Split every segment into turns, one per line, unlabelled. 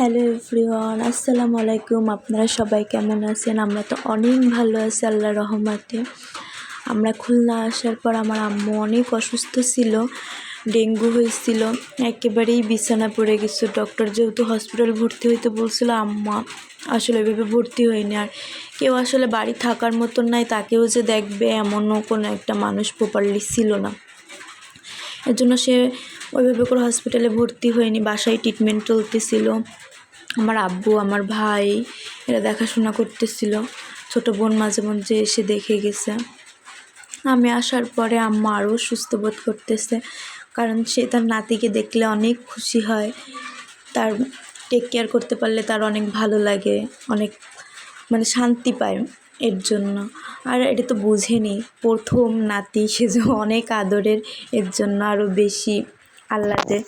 Hello everyone, আসসালামু আলাইকুম। আপনারা সবাই কেমন আছেন? আমরা তো অনেক ভালো আছি আল্লাহর রহমতে। আমরা খুলনা আসার পর আমার আম্মু অনেক অসুস্থ ছিল, ডেঙ্গু হয়েছিল, একেবারেই বিছানা পড়ে গেছে। ডক্টর যেহেতু হসপিটাল ভর্তি হইতে বলছিল, আম্মা আসলে এভাবে ভর্তি হয়নি। আর কেউ আসলে বাড়ি থাকার মতন নাই, তাকেও যে দেখবে এমনও কোনো একটা মানুষ প্রপারলি ছিল না। এর জন্য সে ওইভাবে করে হসপিটালে ভর্তি হয়নি, বাসায় ট্রিটমেন্ট চলতেছিল। আমার আব্বু, আমার ভাই এরা দেখাশোনা করতেছিল। ছোটো বোন মাঝে মধ্যে এসে দেখে গেছে। আমি আসার পরে আম্মা আরও সুস্থ বোধ করতেছে, কারণ সে তার নাতিকে দেখলে অনেক খুশি হয়। তার টেক কেয়ার করতে পারলে তার অনেক ভালো লাগে, অনেক শান্তি পায় এর জন্য। আর এটা তো বুঝেনি, প্রথম নাতি, সে যে অনেক আদরের, এর জন্য আরও বেশি আহ্লাদে।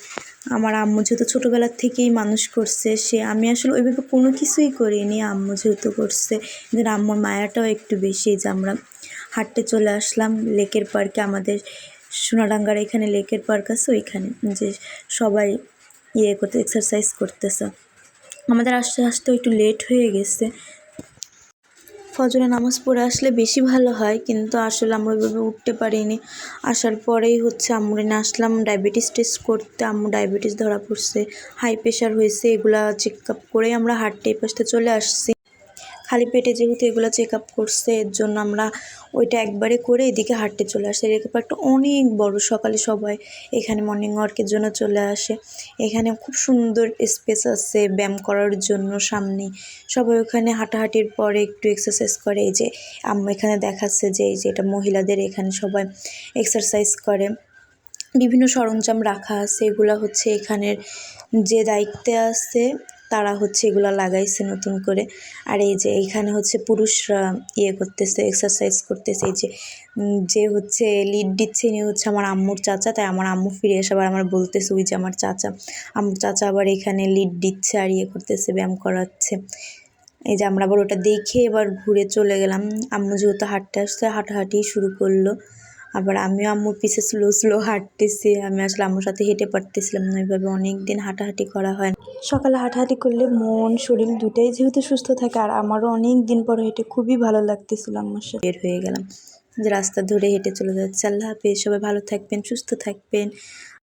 আমার আম্মু যেহেতু ছোটোবেলার থেকেই মানুষ করছে, আমি আসলে ওইভাবে কোনো কিছুই করিনি, আম্মু যেহেতু করছে, কিন্তু আম্মুর মায়াটাও একটু বেশি। যে আমরা হাঁটতে চলে আসলাম লেকের পার্কে, আমাদের সোনাডাঙ্গার এখানে লেকের পার্ক আছে, ওইখানে যে সবাই এক্সারসাইজ করতেছে। আমাদের আস্তে আস্তে একটু লেট হয়ে গেছে। ফজরে নামাজ পড়ে আসলে বেশি ভালো হয়, কিন্তু আসলে আমরা ওইভাবে উঠতে পারিনি। আসার পরেই আম্মুর এনে আসলাম ডায়াবেটিস টেস্ট করতে। আম্মু ডায়াবেটিস ধরা পড়ছে, হাই প্রেশার হয়েছে, এগুলা চেক আপ করেই আমরা হাঁটতে এই পাশে চলে আসছি। খালি পেটে যেহেতু এগুলো চেক আপ করছে, এর জন্য আমরা ওইটা একবারে করে এদিকে হাঁটতে চলে আসে। লেকের পার্কটা অনেক বড়, সকালে সবাই এখানে মর্নিং ওয়ার্কের জন্য চলে আসে। এখানে খুব সুন্দর স্পেস আছে ব্যায়াম করার জন্য। সামনে সবাই ওখানে হাঁটাহাঁটির পরে একটু এক্সারসাইজ করে। এই যে আম্মু এখানে দেখাচ্ছে যে এই যে এটা মহিলাদের, এখানে সবাই এক্সারসাইজ করে। বিভিন্ন সরঞ্জাম রাখা আছে, এগুলা এখানের যে দায়িত্বে আছে তারা এগুলা লাগাইছে নতুন করে। আর এই যে এইখানে পুরুষরা করতেছে, এক্সারসাইজ করতেছে। এই যে লিড দিচ্ছে, ইনি আমার আম্মুর চাচা। তাই আমার আম্মু ফিরে এসে আবার আমার বলতেছে ওই যে আমার চাচা, আম্মুর চাচা আবার এখানে লিড দিচ্ছে আর করতেছে, ব্যায়াম করাচ্ছে। এই যে আমরা আবার ওটা দেখে এবার ঘুরে চলে গেলাম। আম্মু যেহেতু হাঁটতে আসছে, হাঁটাহাঁটি শুরু করলো। আবার আমিও আম্মুর পিছে স্লো স্লো হাঁটতেছি। আমি আসলে আম্মুর সাথে হেঁটে পারতেছিলাম না, ওইভাবে অনেক দিন হাঁটাহাঁটি করা হয়। সকালে হাঁটাহাঁটি করলে মন শরীর দুটাই যেহেতু সুস্থ থাকে, আর আমারও অনেক দিন পর হেঁটে খুবই ভালো লাগতেছিল। আম্মুর সাথে বের হয়ে গেলাম, যে রাস্তা ধরে হেঁটে চলে যাচ্ছে। আল্লাহ হাফেজ, সবাই ভালো থাকবেন, সুস্থ থাকবেন।